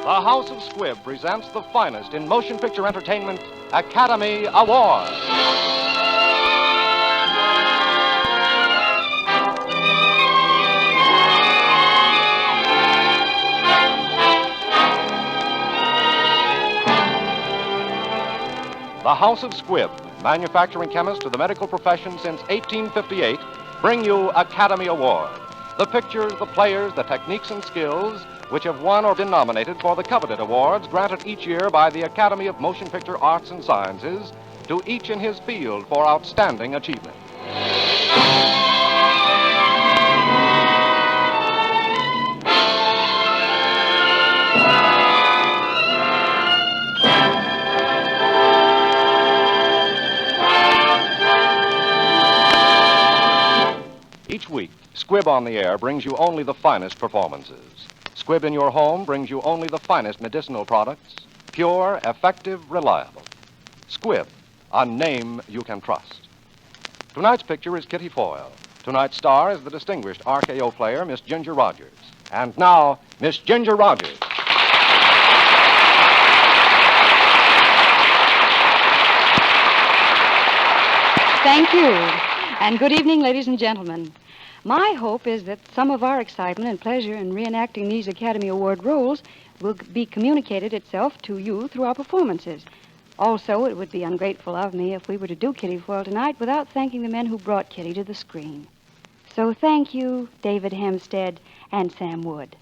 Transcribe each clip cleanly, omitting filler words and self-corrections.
The House of Squibb presents the finest in motion picture entertainment, Academy Award. The House of Squibb, manufacturing chemist to the medical profession since 1858, bring you Academy Award. The pictures, the players, the techniques and skills which have won or been nominated for the coveted awards granted each year by the Academy of Motion Picture Arts and Sciences to each in his field for outstanding achievement. Each week, Squibb on the Air brings you only the finest performances. Squibb in your home brings you only the finest medicinal products, pure, effective, reliable. Squibb, a name you can trust. Tonight's picture is Kitty Foyle. Tonight's star is the distinguished RKO player, Miss Ginger Rogers. And now, Miss Ginger Rogers. Thank you. And good evening, ladies and gentlemen. My hope is that some of our excitement and pleasure in reenacting these Academy Award roles will be communicated itself to you through our performances. Also, it would be ungrateful of me if we were to do Kitty Foyle tonight without thanking the men who brought Kitty to the screen. So thank you, David Hempstead and Sam Wood.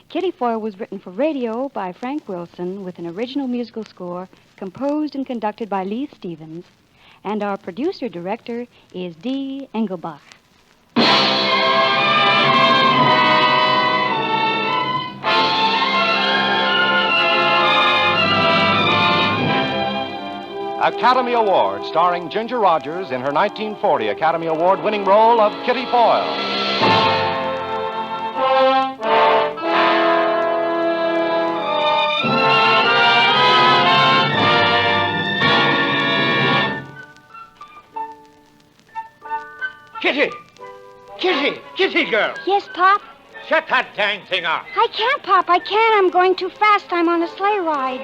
Kitty Foyle was written for radio by Frank Wilson with an original musical score composed and conducted by Lee Stevens, and our producer-director is D. Engelbach. Academy Award, starring Ginger Rogers in her 1940 Academy Award-winning role of Kitty Foyle. Kitty! Kitty! Kitty, girl! Yes, Pop? Shut that dang thing off. I can't, Pop. I can't. I'm going too fast. I'm on a sleigh ride.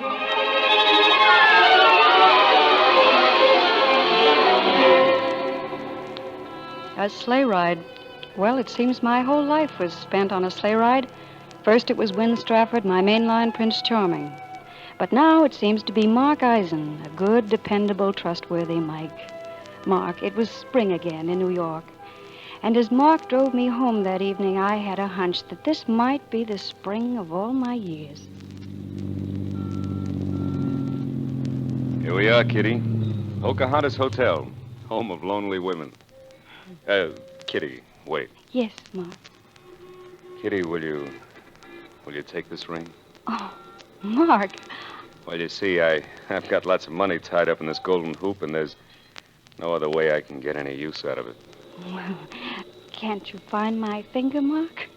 A sleigh ride. Well, it seems my whole life was spent on a sleigh ride. First it was Win Strafford, my mainline Prince Charming. But now it seems to be Mark Eisen, a good, dependable, trustworthy Mike. Mark, it was spring again in New York. And as Mark drove me home that evening, I had a hunch that this might be the spring of all my years. Here we are, Kitty. Pocahontas Hotel, home of lonely women. Kitty, wait. Yes, Mark. Kitty, will you take this ring? Oh, Mark. Well, you see, I've got lots of money tied up in this golden hoop, and there's no other way I can get any use out of it. Well, can't you find my finger, Mark?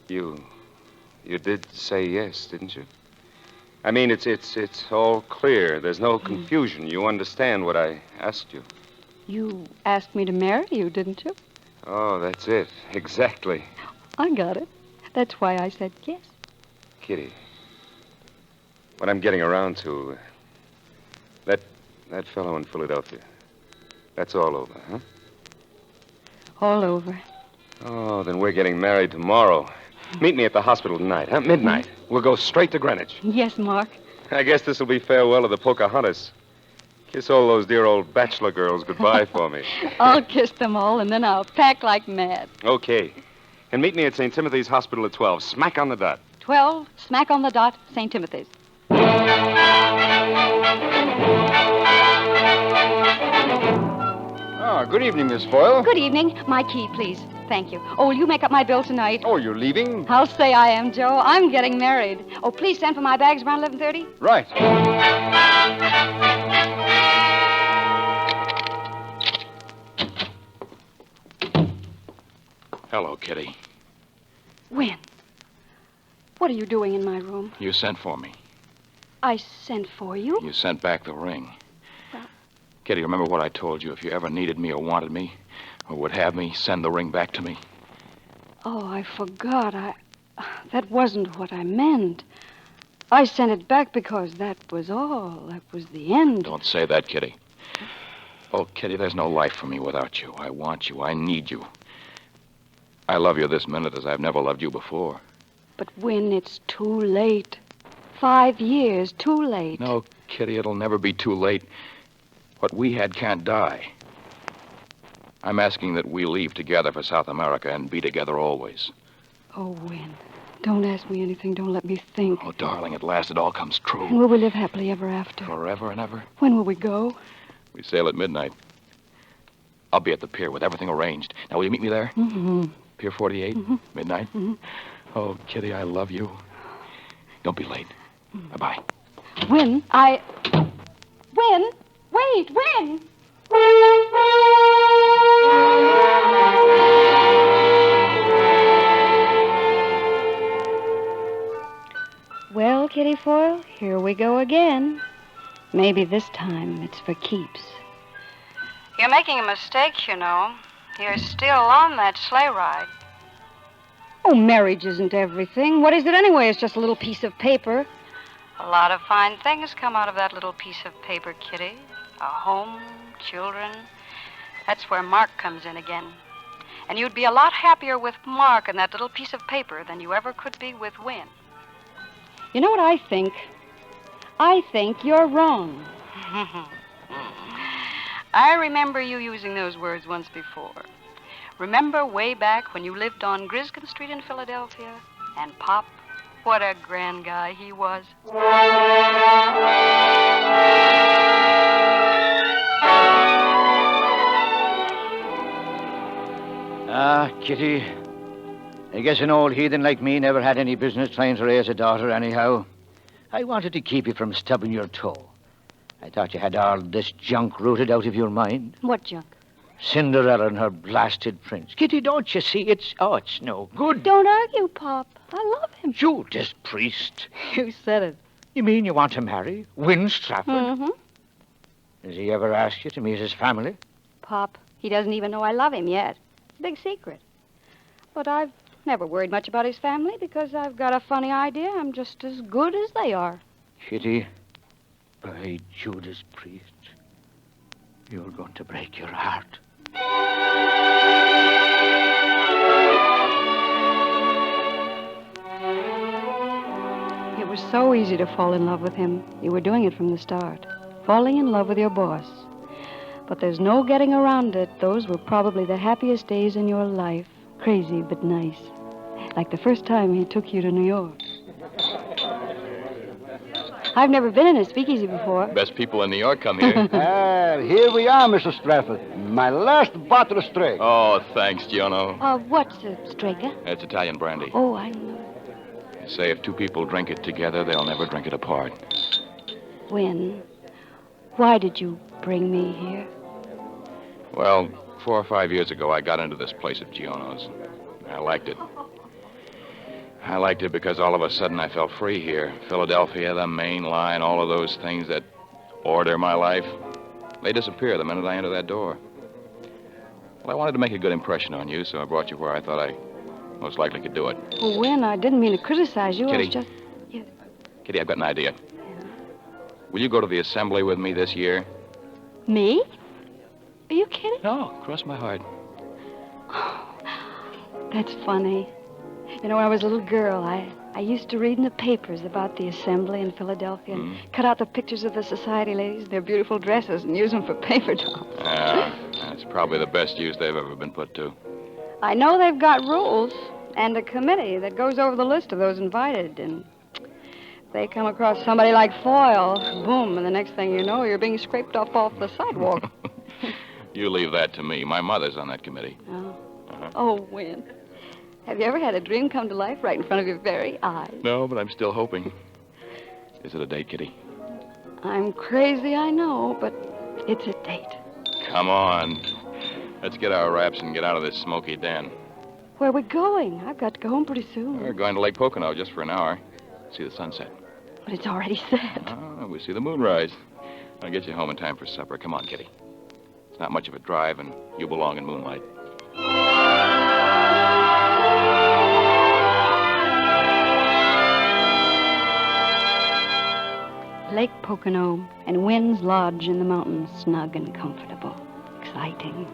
You did say yes, didn't you? I mean, it's all clear. There's no confusion. You understand what I asked you. You asked me to marry you, didn't you? Oh, that's it. Exactly. I got it. That's why I said yes. Kitty, what I'm getting around to, that fellow in Philadelphia, that's all over, huh? All over. Oh, then we're getting married tomorrow. Meet me at the hospital tonight, huh? Midnight. We'll go straight to Greenwich. Yes, Mark. I guess this will be farewell to the Pocahontas. Kiss all those dear old bachelor girls goodbye for me. I'll kiss them all, and then I'll pack like mad. Okay. And meet me at St. Timothy's Hospital at 12, smack on the dot. 12, smack on the dot, St. Timothy's. Good evening, Miss Foyle. Good evening. My key, please. Thank you. Oh, will you make up my bill tonight? Oh, you're leaving? I'll say I am, Joe. I'm getting married. Oh, please send for my bags around 11:30. Right. Hello, Kitty. When? What are you doing in my room? You sent for me. I sent for you? You sent back the ring. Kitty, remember what I told you? If you ever needed me or wanted me or would have me, send the ring back to me. Oh, I forgot. That wasn't what I meant. I sent it back because that was all. That was the end. Don't say that, Kitty. Oh, Kitty, there's no life for me without you. I want you. I need you. I love you this minute as I've never loved you before. But when it's too late. 5 years, too late. No, Kitty, it'll never be too late. What we had can't die. I'm asking that we leave together for South America and be together always. Oh, Win, don't ask me anything. Don't let me think. Oh, darling, at last it all comes And true. will we live happily ever after? Forever and ever. When will we go? We sail at midnight. I'll be at the pier with everything arranged. Now, will you meet me there? Mm-hmm. Pier 48, midnight. Mhm. Oh, Kitty, I love you. Don't be late. Bye-bye. Win, Win! Wait, Win! Well, Kitty Foyle, here we go again. Maybe this time it's for keeps. You're making a mistake, you know. You're still on that sleigh ride. Oh, marriage isn't everything. What is it anyway? It's just a little piece of paper. A lot of fine things come out of that little piece of paper, Kitty. A home, children. That's where Mark comes in again. And you'd be a lot happier with Mark and that little piece of paper than you ever could be with Win. You know what I think? I think you're wrong. I remember you using those words once before. Remember way back when you lived on Griscom Street in Philadelphia? And Pop, what a grand guy he was. Ah, Kitty. I guess an old heathen like me never had any business trying to raise a daughter anyhow. I wanted to keep you from stubbing your toe. I thought you had all this junk rooted out of your mind. What junk? Cinderella and her blasted prince. Kitty, don't you see? It's no good. Don't argue, Pop. I love him. Judas Priest. You said it. You mean you want to marry Win Strafford? Mm-hmm. Has he ever asked you to meet his family? Pop, he doesn't even know I love him yet. Big secret. But I've never worried much about his family because I've got a funny idea I'm just as good as they are. Kitty, by Judas Priest, you're going to break your heart. It was so easy to fall in love with him. You were doing it from the start. Falling in love with your boss. But there's no getting around it. Those were probably the happiest days in your life. Crazy but nice. Like the first time he took you to New York. I've never been in a speakeasy before. Best people in New York come here. Here we are, Mr. Strafford. My last bottle of straight. Oh, thanks, Giono. What's a Strega? It's Italian brandy. Oh, I know. They say if two people drink it together, they'll never drink it apart. Win, why did you bring me here? Well, 4 or 5 years ago, I got into this place at Giono's. I liked it. I liked it because all of a sudden I felt free here. Philadelphia, the main line, all of those things that order my life, they disappear the minute I enter that door. Well, I wanted to make a good impression on you, so I brought you where I thought I most likely could do it. Well, Win, I didn't mean to criticize you. Kitty. I was just... Yeah. Kitty, I've got an idea. Will you go to the assembly with me this year? Me? Are you kidding? No, cross my heart. That's funny. You know, when I was a little girl, I used to read in the papers about the assembly in Philadelphia and cut out the pictures of the society ladies, their beautiful dresses, and use them for paper dolls. That's probably the best use they've ever been put to. I know they've got rules and a committee that goes over the list of those invited, and they come across somebody like Foyle, boom, and the next thing you know, you're being scraped up off the sidewalk. You leave that to me. My mother's on that committee. Oh. Uh-huh. Oh, Win. Have you ever had a dream come to life right in front of your very eyes? No, but I'm still hoping. Is it a date, Kitty? I'm crazy, I know, but it's a date. Come on. Let's get our wraps and get out of this smoky den. Where are we going? I've got to go home pretty soon. We're going to Lake Pocono just for an hour. See the sunset. But it's already set. Oh, we see the moonrise. I'll get you home in time for supper. Come on, Kitty. It's not much of a drive, and you belong in moonlight. Lake Pocono and Wynn's Lodge in the mountains, snug and comfortable, exciting,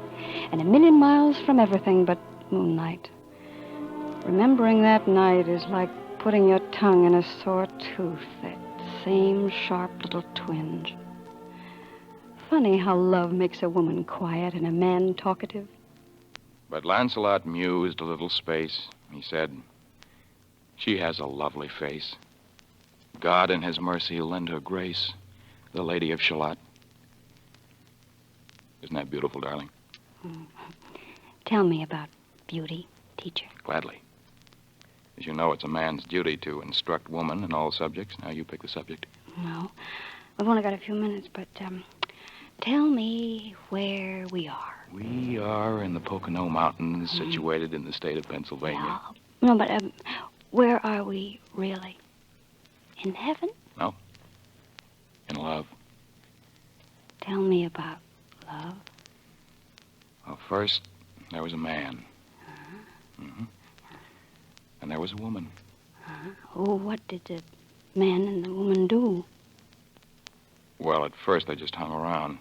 and a million miles from everything but moonlight. Remembering that night is like putting your tongue in a sore tooth, that same sharp little twinge. Funny how love makes a woman quiet and a man talkative. But Lancelot mused a little space. He said, "She has a lovely face. God in his mercy lend her grace, the Lady of Shalott." Isn't that beautiful, darling? Tell me about beauty, teacher. Gladly. As you know, it's a man's duty to instruct woman in all subjects. Now you pick the subject. No, we've only got a few minutes, but tell me where we are. We are in the Pocono Mountains, situated in the state of Pennsylvania. No, but where are we really? In heaven? No. In love. Tell me about love. Well, first, there was a man. Mm-hmm. And there was a woman. Oh, what did the man and the woman do? Well, at first, they just hung around.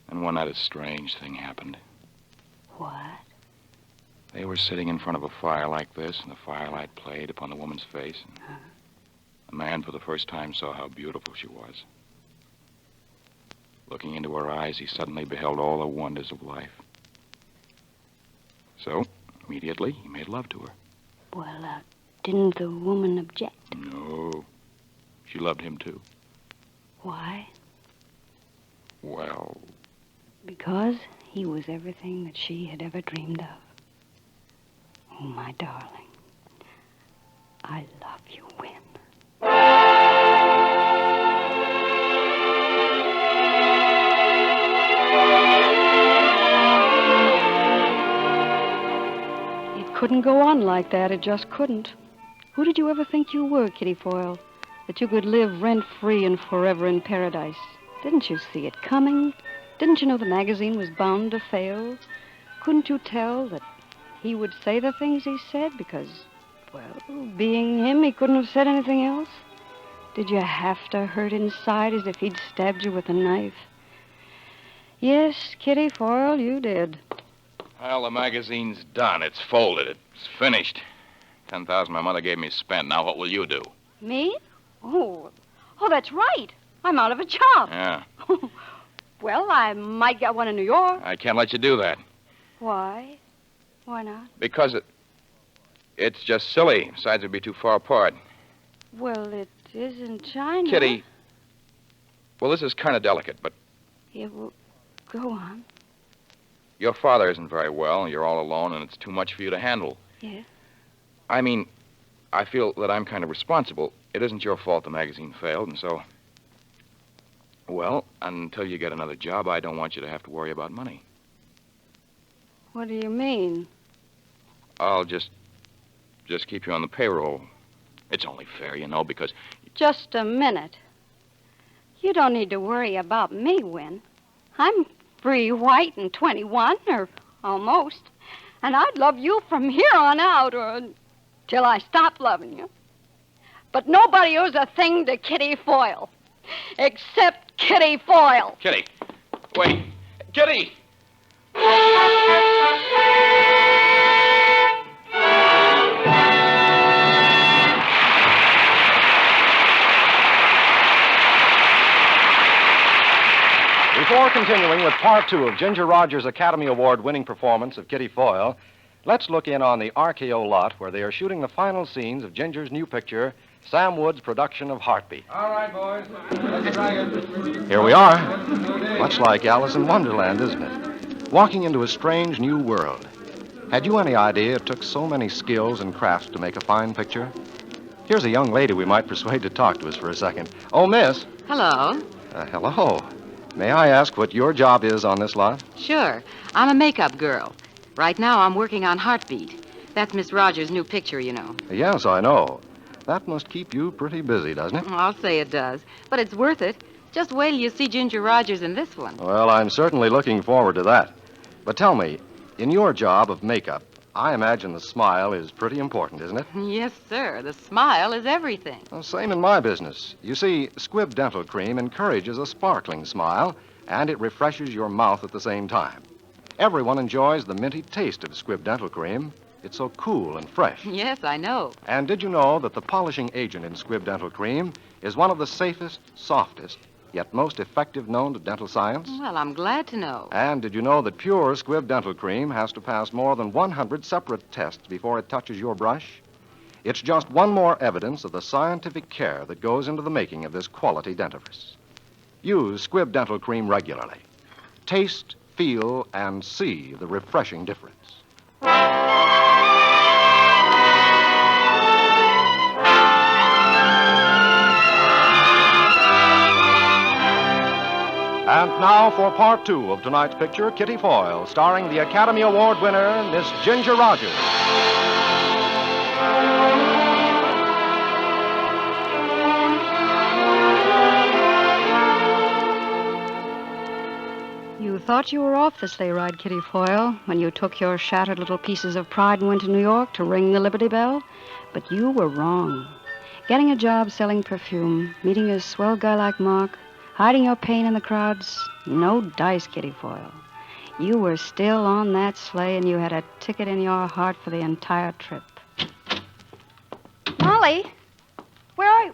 And one night, a strange thing happened. What? They were sitting in front of a fire like this, and the firelight played upon the woman's face. And the man, for the first time, saw how beautiful she was. Looking into her eyes, he suddenly beheld all the wonders of life. So, immediately, he made love to her. Well, didn't the woman object? No. She loved him, too. Why? Well... Because he was everything that she had ever dreamed of. Oh, my darling, I love you, Wynn. It couldn't go on like that. It just couldn't. Who did you ever think you were, Kitty Foyle? That you could live rent-free and forever in paradise? Didn't you see it coming? Didn't you know the magazine was bound to fail? Couldn't you tell that he would say the things he said because, well, being him, he couldn't have said anything else? Did you have to hurt inside as if he'd stabbed you with a knife? Yes, Kitty Foyle, you did. Well, the magazine's done. It's folded. It's finished. $10,000 my mother gave me spent. Now what will you do? Me? Oh, that's right. I'm out of a job. Yeah. Well, I might get one in New York. I can't let you do that. Why? Why not? Because it's just silly. Besides, it'd be too far apart. Well, it is in China. Kitty. Well, this is kind of delicate, but Yeah, well, go on. your father isn't very well. You're all alone, and it's too much for you to handle. Yes? I mean, I feel that I'm kind of responsible. It isn't your fault the magazine failed, and so... Well, until you get another job, I don't want you to have to worry about money. What do you mean? I'll just keep you on the payroll. It's only fair, you know, because... Just a minute. You don't need to worry about me, Wynn. I'm free, white, and 21, or almost. And I'd love you from here on out, or till I stop loving you. But nobody owes a thing to Kitty Foyle. Except Kitty Foyle. Kitty! Wait! Kitty! Before continuing with part two of Ginger Rogers' Academy Award-winning performance of Kitty Foyle, let's look in on the RKO lot where they are shooting the final scenes of Ginger's new picture, Sam Wood's production of Heartbeat. All right, boys. Let's try it. Here we are. Much like Alice in Wonderland, isn't it? Walking into a strange new world. Had you any idea it took so many skills and crafts to make a fine picture? Here's a young lady we might persuade to talk to us for a second. Oh, miss. Hello. Hello. May I ask what your job is on this lot? Sure. I'm a makeup girl. Right now, I'm working on Heartbeat. That's Miss Rogers' new picture, you know. Yes, I know. That must keep you pretty busy, doesn't it? I'll say it does. But it's worth it. Just wait till you see Ginger Rogers in this one. Well, I'm certainly looking forward to that. But tell me, in your job of makeup, I imagine the smile is pretty important, isn't it? Yes, sir. The smile is everything. Well, same in my business. You see, Squibb Dental Cream encourages a sparkling smile, and it refreshes your mouth at the same time. Everyone enjoys the minty taste of Squibb Dental Cream. It's so cool and fresh. Yes, I know. And did you know that the polishing agent in Squibb Dental Cream is one of the safest, softest, yet most effective known to dental science? Well, I'm glad to know. And did you know that pure Squibb Dental Cream has to pass more than 100 separate tests before it touches your brush? It's just one more evidence of the scientific care that goes into the making of this quality dentifrice. Use Squibb Dental Cream regularly. Taste, feel, and see the refreshing difference. And now for part 2 of tonight's picture, Kitty Foyle, starring the Academy Award winner, Miss Ginger Rogers. You thought you were off the sleigh ride, Kitty Foyle, when you took your shattered little pieces of pride and went to New York to ring the Liberty Bell. But you were wrong. Getting a job selling perfume, meeting a swell guy like Mark, hiding your pain in the crowds, no dice, Kitty Foyle. You were still on that sleigh, and you had a ticket in your heart for the entire trip. Molly, where are you?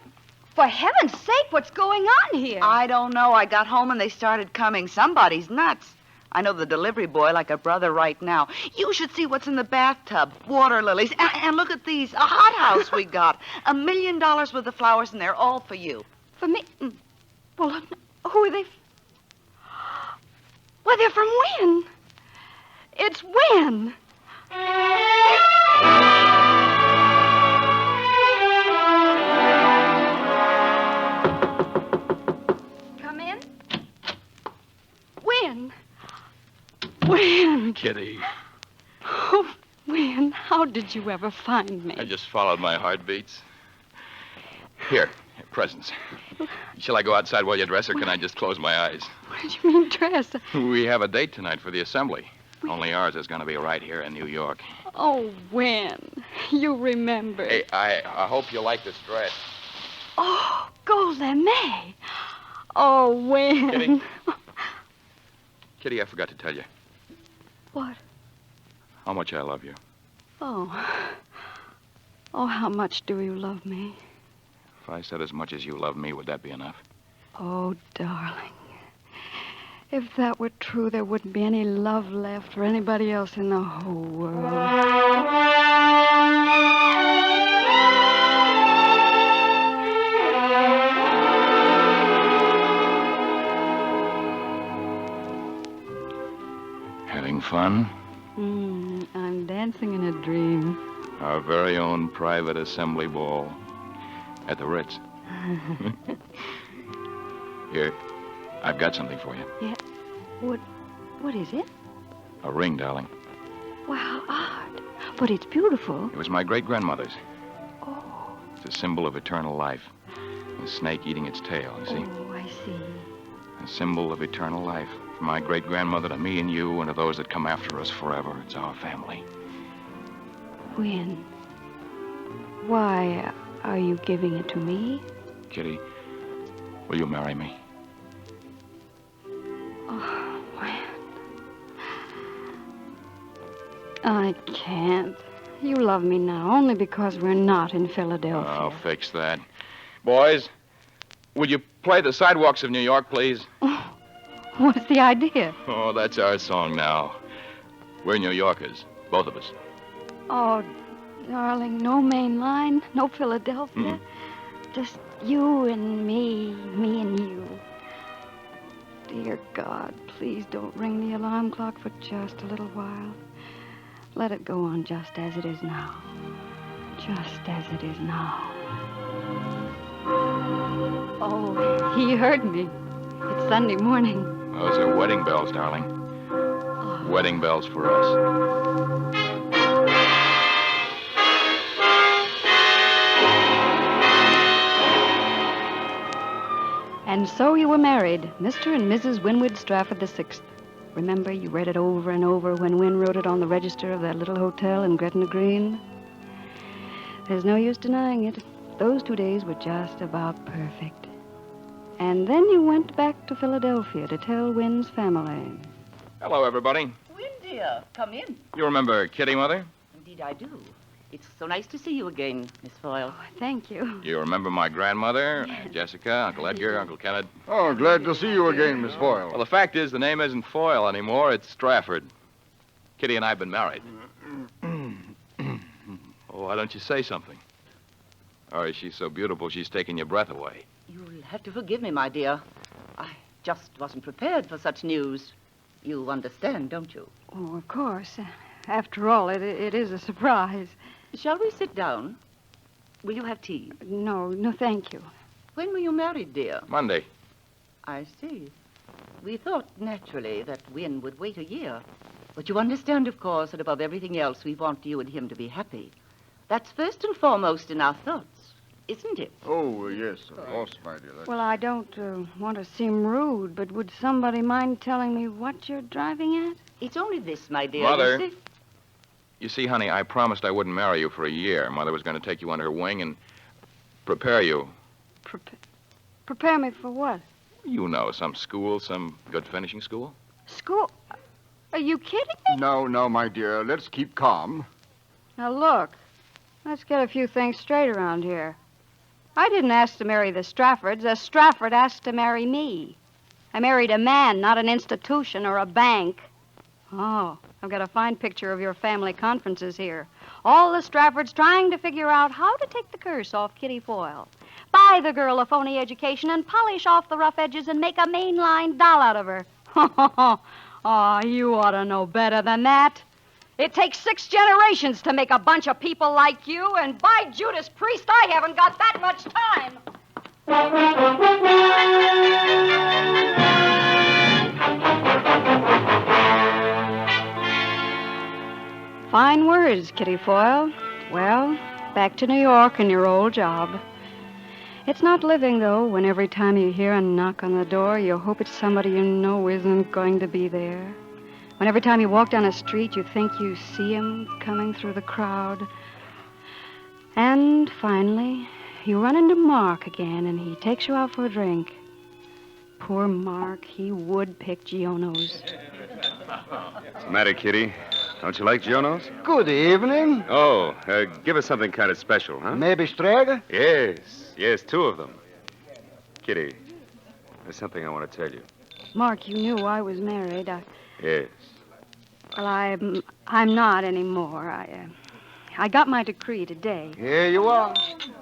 For heaven's sake, what's going on here? I don't know. I got home and they started coming. Somebody's nuts. I know the delivery boy like a brother right now. You should see what's in the bathtub. Water lilies. And look at these. A hothouse we got. $1 million worth of flowers, and they're all for you. For me? Well, who are they? Well, they're from Wynn. It's Wynn. Come in. Wynn. Wynn. Kitty, Oh, Wynn, how did you ever find me? I just followed my heartbeats. Here, presents. Shall I go outside while you dress, or can I just close my eyes? What do you mean dress? We have a date tonight for the assembly. Only ours is going to be right here in New York. Oh, Wynn, you remember. Hey, I hope you like this dress. Oh, Golden May. Oh, Wynn. Kitty. Kitty, I forgot to tell you What? how much I love you. Oh. Oh, how much do you love me? If I said as much as you love me, would that be enough? Oh, darling. If that were true, there wouldn't be any love left for anybody else in the whole world. Having fun? I'm dancing in a dream. Our very own private assembly ball at the Ritz. Here, I've got something for you. Yeah. What is it? A ring, darling. Wow, odd. But it's beautiful. It was my great-grandmother's. Oh. It's a symbol of eternal life. A snake eating its tail, you see? Oh, I see. A symbol of eternal life. From my great-grandmother to me and you and to those that come after us forever. It's our family. Wynn, why are you giving it to me? Kitty, will you marry me? Oh, Wynn. I can't. You love me now only because we're not in Philadelphia. I'll fix that. Boys, would you play the sidewalks of New York, please? What's the idea? Oh, that's our song now. We're New Yorkers, both of us. Oh, darling, no main line, no Philadelphia. Just you and me and you. Dear God, please don't ring the alarm clock for just a little while. Let it go on just as it is now. Just as it is now. Oh, he heard me. It's Sunday morning. Those are wedding bells, darling. Oh. Wedding bells for us. And so you were married, Mr. and Mrs. Winwood Strafford VI. Remember, you read it over and over when Wynne wrote it on the register of that little hotel in Gretna Green? There's no use denying it. Those 2 days were just about perfect. And then you went back to Philadelphia to tell Wynne's family. Hello, everybody. Wynne, dear, come in. You remember Kitty, Mother? Indeed, I do. It's so nice to see you again, Miss Foyle. Oh, thank you. You remember my grandmother, Aunt Jessica, Uncle Edgar, Uncle Kenneth? Oh, glad to see you again, Miss Foyle. Well, the fact is, the name isn't Foyle anymore. It's Strafford. Kitty and I have been married. Oh, why don't you say something? Or is she so beautiful she's taking your breath away? You'll have to forgive me, my dear. I just wasn't prepared for such news. You understand, don't you? Oh, of course. After all, it is a surprise. Shall we sit down? Will you have tea? No, thank you. When were you married, dear? Monday. I see. We thought, naturally, that Wynne would wait a year. But you understand, of course, that above everything else, we want you and him to be happy. That's first and foremost in our thoughts, isn't it? Oh, yes, of course, my dear. Well, I don't want to seem rude, but would somebody mind telling me what you're driving at? It's only this, my dear. Mother. You see? You see, honey, I promised I wouldn't marry you for a year. Mother was going to take you under her wing and prepare you. Prepare me for what? You know, some school, some good finishing school. School? Are you kidding me? No, my dear. Let's keep calm. Now, look. Let's get a few things straight around here. I didn't ask to marry the Straffords. The Strafford asked to marry me. I married a man, not an institution or a bank. Oh, I've got a fine picture of your family conferences here. All the Straffords trying to figure out how to take the curse off Kitty Foyle. Buy the girl a phony education and polish off the rough edges and make a mainline doll out of her. Oh, you ought to know better than that. It takes 6 generations to make a bunch of people like you, and by Judas Priest, I haven't got that much time. Fine words, Kitty Foyle. Well, back to New York and your old job. It's not living, though, when every time you hear a knock on the door, you hope it's somebody you know isn't going to be there. When every time you walk down a street, you think you see him coming through the crowd. And finally, you run into Mark again, and he takes you out for a drink. Poor Mark, he would pick Giono's. What's the matter, Kitty? Don't you like Giono's? Good evening. Oh, give us something kind of special, huh? Maybe Strega? Yes, 2 of them. Kitty, there's something I want to tell you. Mark, you knew I was married. Yes. Well, I'm not anymore. I got my decree today. Here you are.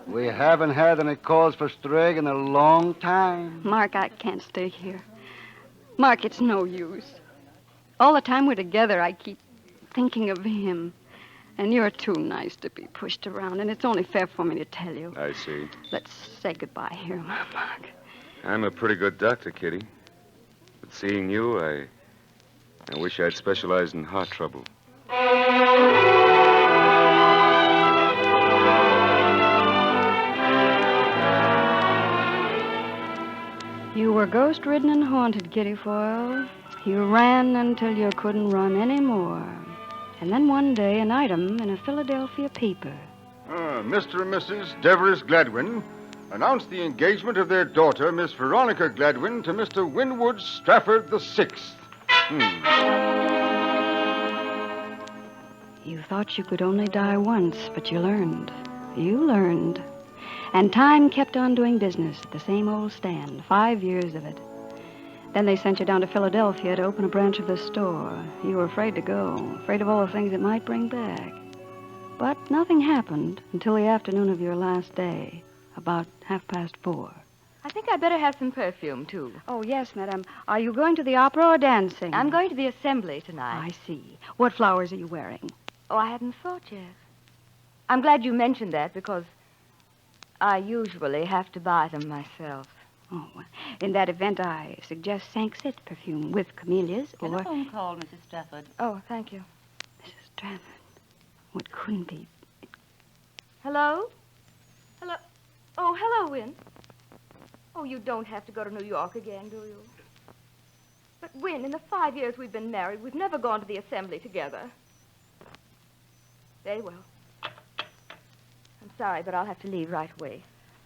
We haven't had any calls for Strega in a long time. Mark, I can't stay here. Mark, it's no use. All the time we're together, I keep thinking of him. And you're too nice to be pushed around, and it's only fair for me to tell you. I see. Let's say goodbye here, Mark. I'm a pretty good doctor, Kitty. But seeing you, I wish I'd specialized in heart trouble. You were ghost-ridden and haunted, Kitty Foyle. You ran until you couldn't run anymore. And then one day, an item in a Philadelphia paper. Mr. and Mrs. Devereux Gladwin announced the engagement of their daughter, Miss Veronica Gladwin, to Mr. Winwood Strafford VI. You thought you could only die once, but you learned. You learned. And time kept on doing business at the same old stand, 5 years of it. Then they sent you down to Philadelphia to open a branch of the store. You were afraid to go, afraid of all the things it might bring back. But nothing happened until the afternoon of your last day, about 4:30. I think I'd better have some perfume, too. Oh, yes, madam. Are you going to the opera or dancing? I'm going to the assembly tonight. I see. What flowers are you wearing? Oh, I hadn't thought yet. I'm glad you mentioned that because I usually have to buy them myself. Oh, in that event, I suggest Sanxit perfume with camellias or... Telephone call, Mrs. Strafford. Oh, thank you. Mrs. Strafford. What couldn't be? Hello? Hello? Oh, hello, Wynne. Oh, you don't have to go to New York again, do you? But Win, in the 5 years we've been married, we've never gone to the assembly together. Very well. I'm sorry, but I'll have to leave right away.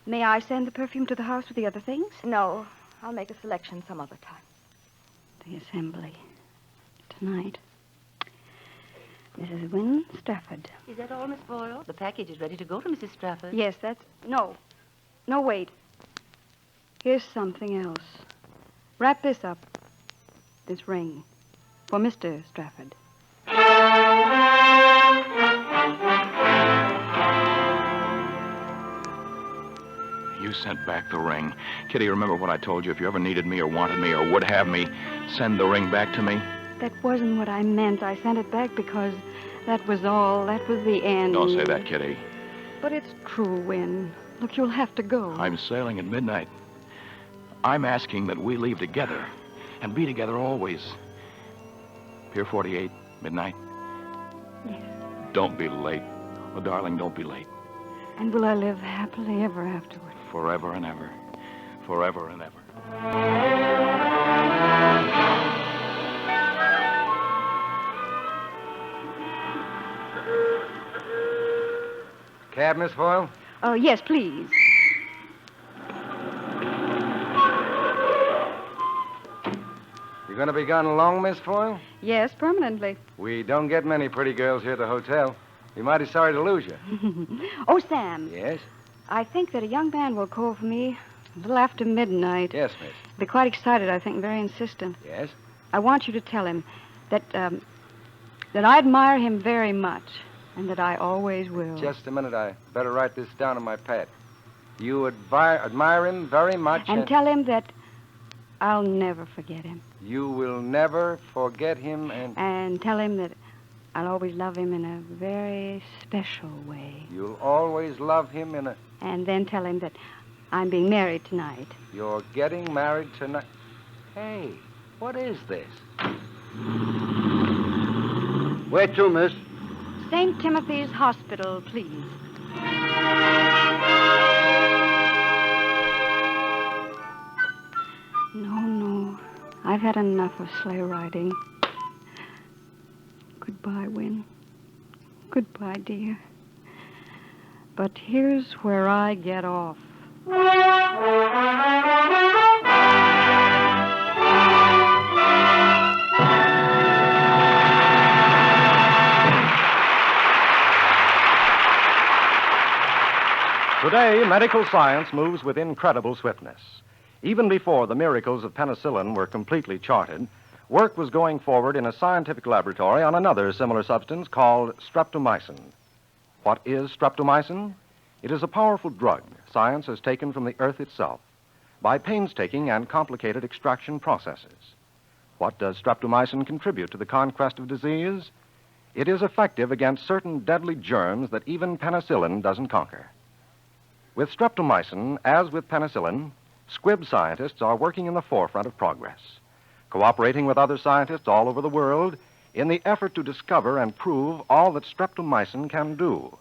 May I send the perfume to the house with the other things? No, I'll make a selection some other time. The assembly. Tonight. Mrs. Wynne Strafford. Is that all, Miss Foyle? The package is ready to go to Mrs. Strafford. Yes, that's... No. No, wait. Here's something else. Wrap this up. This ring. For Mr. Strafford. You sent back the ring. Kitty, remember what I told you? If you ever needed me or wanted me or would have me, send the ring back to me. That wasn't what I meant. I sent it back because that was all. That was the end. Don't say that, Kitty. But it's true, Wynne. Look, you'll have to go. I'm sailing at midnight. I'm asking that we leave together and be together always. Pier 48, midnight. Yes. Don't be late. Oh, darling, don't be late. And will I live happily ever afterward? Forever and ever. Forever and ever. Cab, Miss Foyle? Oh, yes, please. You going to be gone long, Miss Foyle? Yes, permanently. We don't get many pretty girls here at the hotel. Be mighty sorry to lose you. Oh, Sam. Yes? I think that a young man will call for me a little after midnight. Yes, miss. Be quite excited, I think, very insistent. Yes? I want you to tell him that I admire him very much and that I always will. Just a minute. I better write this down on my pad. You admire him very much. And tell him that I'll never forget him. You will never forget him And tell him that I'll always love him in a very special way. You'll always love him in a... And then tell him that I'm being married tonight. You're getting married tonight. Hey, what is this? Where to, miss? St. Timothy's Hospital, please. No. I've had enough of sleigh riding. Goodbye, Wynne. Goodbye, dear. But here's where I get off. Today, medical science moves with incredible swiftness. Even before the miracles of penicillin were completely charted, work was going forward in a scientific laboratory on another similar substance called streptomycin. What is streptomycin? It is a powerful drug science has taken from the earth itself by painstaking and complicated extraction processes. What does streptomycin contribute to the conquest of disease? It is effective against certain deadly germs that even penicillin doesn't conquer. With streptomycin, as with penicillin, Squibb scientists are working in the forefront of progress, cooperating with other scientists all over the world in the effort to discover and prove all that streptomycin can do,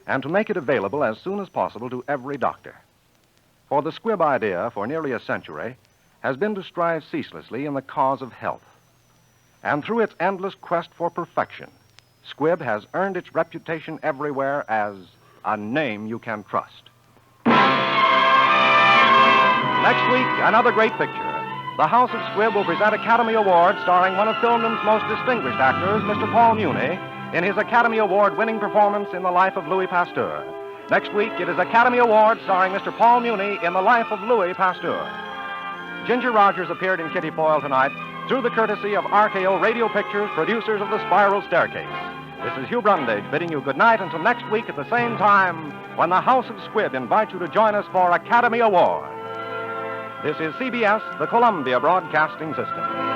and to make it available as soon as possible to every doctor. For the Squibb idea, for nearly a century, has been to strive ceaselessly in the cause of health. And through its endless quest for perfection, Squibb has earned its reputation everywhere as a name you can trust. Next week, another great picture. The House of Squibb will present Academy Award starring one of Filmden's most distinguished actors, Mr. Paul Muni, in his Academy Award-winning performance in the life of Louis Pasteur. Next week, it is Academy Award starring Mr. Paul Muni in the life of Louis Pasteur. Ginger Rogers appeared in Kitty Foyle tonight through the courtesy of RKO Radio Pictures, producers of The Spiral Staircase. This is Hugh Brundage bidding you good night until next week at the same time when the House of Squibb invites you to join us for Academy Award. This is CBS, the Columbia Broadcasting System.